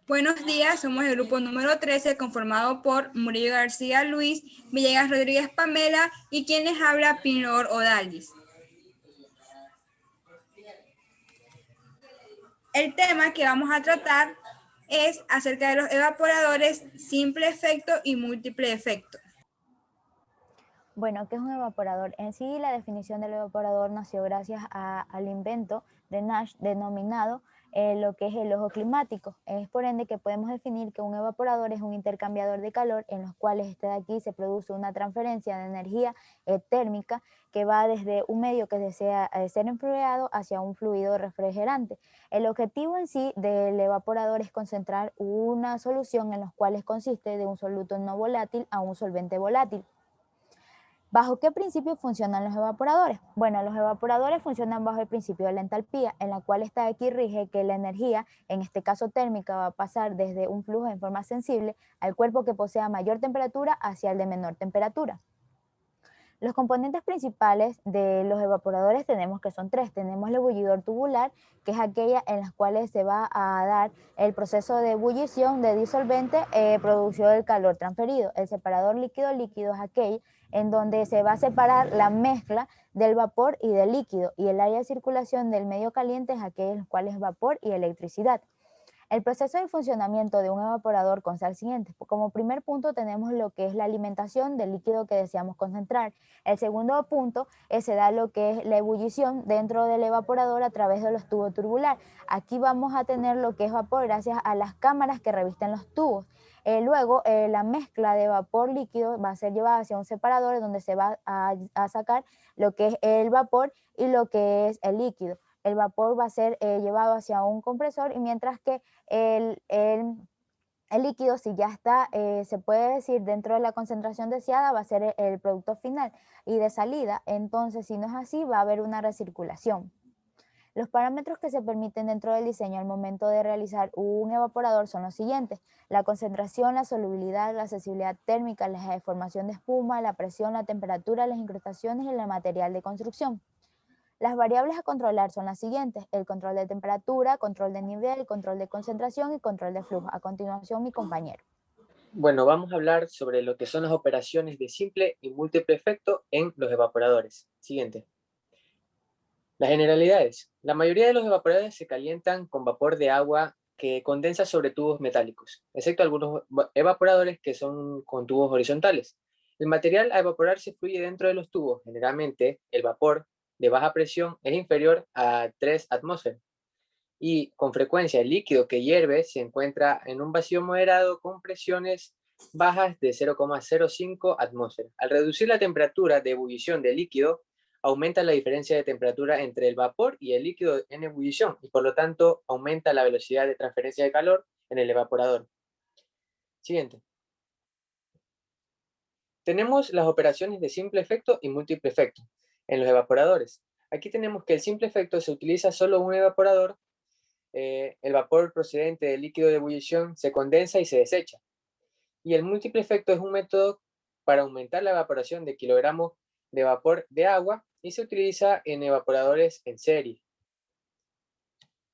Buenos días, somos el grupo número 13 conformado por Murillo García Luis, Villegas Rodríguez Pamela y quien les habla Pinor Odalis. El tema que vamos a tratar es acerca de los evaporadores simple efecto y múltiple efecto. Bueno, ¿qué es un evaporador? En sí, la definición del evaporador nació gracias al invento de Nash denominado lo que es el ojo climático. Es por ende que podemos definir que un evaporador es un intercambiador de calor en los cuales de aquí se produce una transferencia de energía térmica que va desde un medio que desea ser enfriado hacia un fluido refrigerante. El objetivo en sí del evaporador es concentrar una solución en la cual consiste de un soluto no volátil a un solvente volátil. ¿Bajo qué principio funcionan los evaporadores? Bueno, los evaporadores funcionan bajo el principio de la entalpía, en la cual está aquí rige que la energía, en este caso térmica, va a pasar desde un flujo en forma sensible al cuerpo que posea mayor temperatura hacia el de menor temperatura. Los componentes principales de los evaporadores tenemos que son tres. Tenemos el bullidor tubular, que es aquella en las cuales se va a dar el proceso de ebullición de disolvente, producción del calor transferido. El separador líquido-líquido es aquel en donde se va a separar la mezcla del vapor y del líquido, y el área de circulación del medio caliente es aquel en los cuales es vapor y electricidad. El proceso de funcionamiento de un evaporador consta al siguiente. Como primer punto tenemos lo que es la alimentación del líquido que deseamos concentrar. El segundo punto se da lo que es la ebullición dentro del evaporador a través de los tubos tubular. Aquí vamos a tener lo que es vapor gracias a las cámaras que revisten los tubos. Luego, la mezcla de vapor líquido va a ser llevada hacia un separador donde se va a sacar lo que es el vapor y lo que es el líquido. El vapor va a ser llevado hacia un compresor, y mientras que el líquido, si ya está, se puede decir, dentro de la concentración deseada, va a ser el producto final. Y de salida, entonces, si no es así, va a haber una recirculación. Los parámetros que se permiten dentro del diseño al momento de realizar un evaporador son los siguientes: la concentración, la solubilidad, la accesibilidad térmica, la deformación de espuma, la presión, la temperatura, las incrustaciones y el material de construcción. Las variables a controlar son las siguientes: el control de temperatura, control de nivel, control de concentración y control de flujo. A continuación, mi compañero. Bueno, vamos a hablar sobre lo que son las operaciones de simple y múltiple efecto en los evaporadores. Siguiente. Las generalidades. La mayoría de los evaporadores se calientan con vapor de agua que condensa sobre tubos metálicos, excepto algunos evaporadores que son con tubos horizontales. El material a evaporarse fluye dentro de los tubos. Generalmente, el vapor de baja presión es inferior a 3 atmósferas. Y con frecuencia el líquido que hierve se encuentra en un vacío moderado con presiones bajas de 0,05 atmósferas. Al reducir la temperatura de ebullición del líquido, aumenta la diferencia de temperatura entre el vapor y el líquido en ebullición, y por lo tanto aumenta la velocidad de transferencia de calor en el evaporador. Siguiente. Tenemos las operaciones de simple efecto y múltiple efecto en los evaporadores. Aquí tenemos que el simple efecto se utiliza solo un evaporador. El vapor procedente del líquido de ebullición se condensa y se desecha. Y el múltiple efecto es un método para aumentar la evaporación de kilogramos de vapor de agua y se utiliza en evaporadores en serie.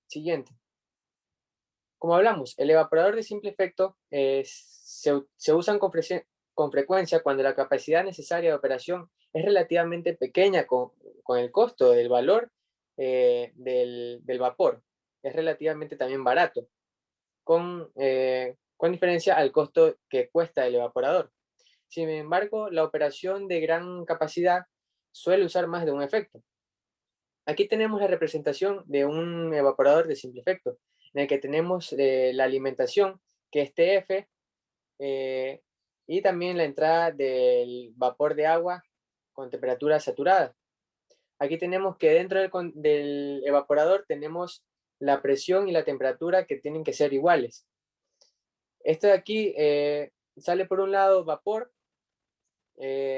Siguiente. Como hablamos, el evaporador de simple efecto se usan con frecuencia cuando la capacidad necesaria de operación es relativamente pequeña con el costo del valor del vapor. Es relativamente también barato, con diferencia al costo que cuesta el evaporador. Sin embargo, la operación de gran capacidad suele usar más de un efecto. Aquí tenemos la representación de un evaporador de simple efecto, en el que tenemos la alimentación, que es TF, eh, y también la entrada del vapor de agua con temperatura saturada. Aquí tenemos que dentro del evaporador tenemos la presión y la temperatura que tienen que ser iguales. Esto de aquí sale por un lado vapor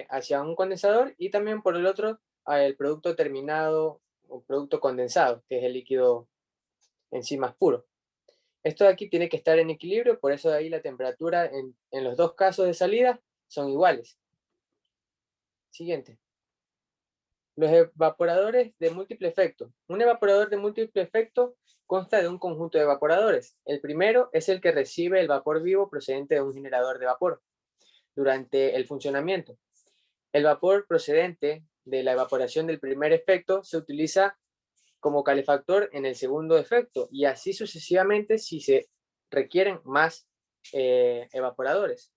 hacia un condensador, y también por el otro el producto terminado o producto condensado, que es el líquido en sí más puro. Esto de aquí tiene que estar en equilibrio, por eso de ahí la temperatura en los dos casos de salida son iguales. Siguiente. Los evaporadores de múltiple efecto. Un evaporador de múltiple efecto consta de un conjunto de evaporadores. El primero es el que recibe el vapor vivo procedente de un generador de vapor durante el funcionamiento. El vapor procedente de la evaporación del primer efecto se utiliza como calefactor en el segundo efecto y así sucesivamente si se requieren más evaporadores.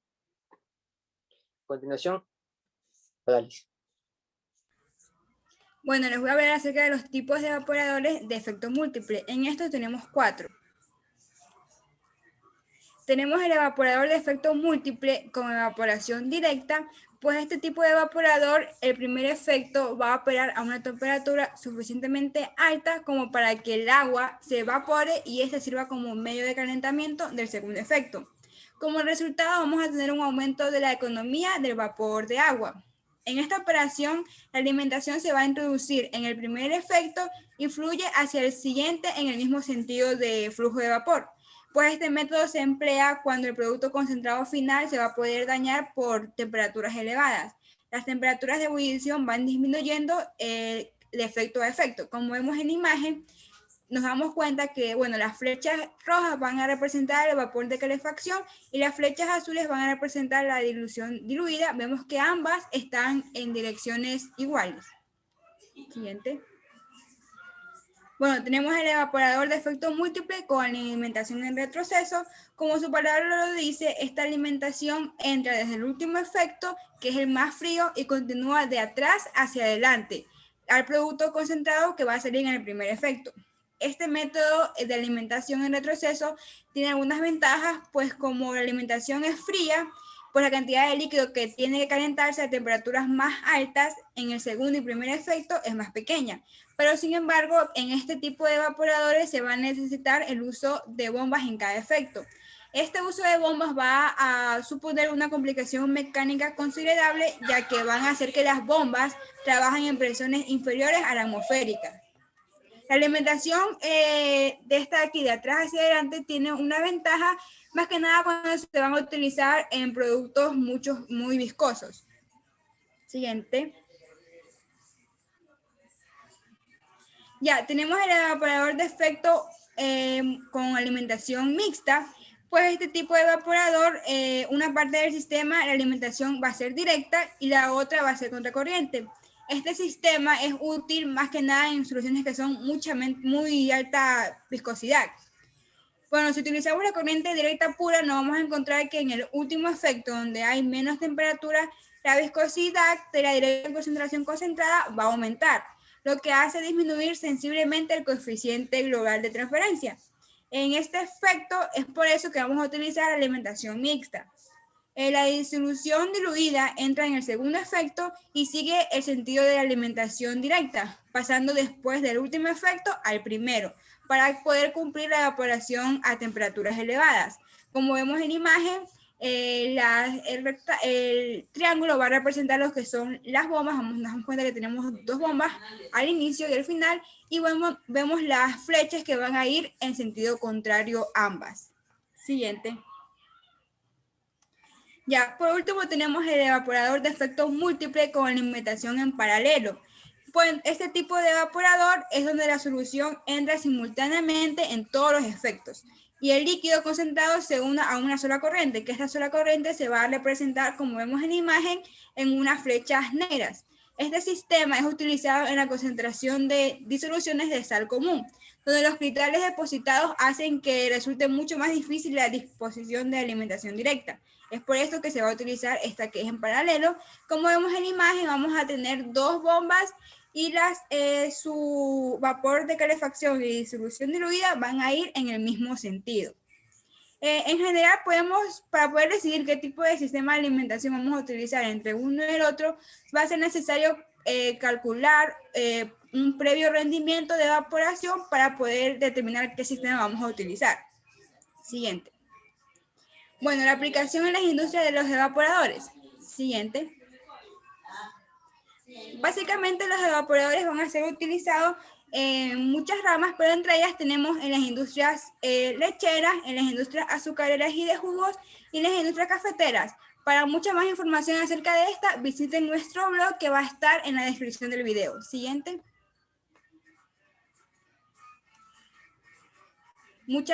A continuación, Odalis. Bueno, les voy a hablar acerca de los tipos de evaporadores de efecto múltiple. En estos tenemos 4. Tenemos el evaporador de efecto múltiple con evaporación directa, pues este tipo de evaporador, el primer efecto va a operar a una temperatura suficientemente alta como para que el agua se evapore y este sirva como medio de calentamiento del segundo efecto. Como resultado vamos a tener un aumento de la economía del vapor de agua. En esta operación, la alimentación se va a introducir en el primer efecto y fluye hacia el siguiente en el mismo sentido de flujo de vapor. Pues este método se emplea cuando el producto concentrado final se va a poder dañar por temperaturas elevadas. Las temperaturas de ebullición van disminuyendo de efecto a efecto. Como vemos en la imagen, nos damos cuenta que, bueno, las flechas rojas van a representar el vapor de calefacción y las flechas azules van a representar la dilución diluida. Vemos que ambas están en direcciones iguales. Siguiente. Bueno, tenemos el evaporador de efecto múltiple con alimentación en retroceso. Como su palabra lo dice, esta alimentación entra desde el último efecto, que es el más frío, y continúa de atrás hacia adelante, al producto concentrado que va a salir en el primer efecto. Este método de alimentación en retroceso tiene algunas ventajas, pues como la alimentación es fría, pues la cantidad de líquido que tiene que calentarse a temperaturas más altas en el segundo y primer efecto es más pequeña. Pero sin embargo, en este tipo de evaporadores se va a necesitar el uso de bombas en cada efecto. Este uso de bombas va a suponer una complicación mecánica considerable, ya que van a hacer que las bombas trabajen en presiones inferiores a la atmosférica. La alimentación de esta de aquí de atrás hacia adelante tiene una ventaja, más que nada cuando se van a utilizar en productos muy viscosos. Siguiente. Ya, tenemos el evaporador de efecto con alimentación mixta. Pues este tipo de evaporador, una parte del sistema, la alimentación va a ser directa y la otra va a ser contracorriente. Este sistema es útil más que nada en soluciones que son muy alta viscosidad. Bueno, si utilizamos la corriente directa pura, nos vamos a encontrar que en el último efecto, donde hay menos temperatura, la viscosidad de la directa concentración concentrada va a aumentar, lo que hace disminuir sensiblemente el coeficiente global de transferencia. En este efecto, es por eso que vamos a utilizar la alimentación mixta. La disolución diluida entra en el segundo efecto y sigue el sentido de la alimentación directa, pasando después del último efecto al primero, para poder cumplir la evaporación a temperaturas elevadas. Como vemos en imagen, el triángulo va a representar lo que son las bombas. Nos damos cuenta que tenemos dos bombas al inicio y al final, y vemos las flechas que van a ir en sentido contrario ambas. Siguiente. Ya, por último tenemos el evaporador de efecto múltiple con alimentación en paralelo. Pues este tipo de evaporador es donde la solución entra simultáneamente en todos los efectos y el líquido concentrado se une a una sola corriente, que esta sola corriente se va a representar, como vemos en la imagen, en unas flechas negras. Este sistema es utilizado en la concentración de disoluciones de sal común, donde los cristales depositados hacen que resulte mucho más difícil la disposición de alimentación directa. Es por esto que se va a utilizar esta que es en paralelo. Como vemos en la imagen, vamos a tener dos bombas y su vapor de calefacción y disolución diluida van a ir en el mismo sentido. En general, para poder decidir qué tipo de sistema de alimentación vamos a utilizar entre uno y el otro, va a ser necesario calcular un previo rendimiento de evaporación para poder determinar qué sistema vamos a utilizar. Siguiente. Bueno, la aplicación en las industrias de los evaporadores. Siguiente. Básicamente los evaporadores van a ser utilizados en muchas ramas, pero entre ellas tenemos en las industrias lecheras, en las industrias azucareras y de jugos y en las industrias cafeteras. Para mucha más información acerca de esta, visiten nuestro blog que va a estar en la descripción del video. Siguiente. Muchas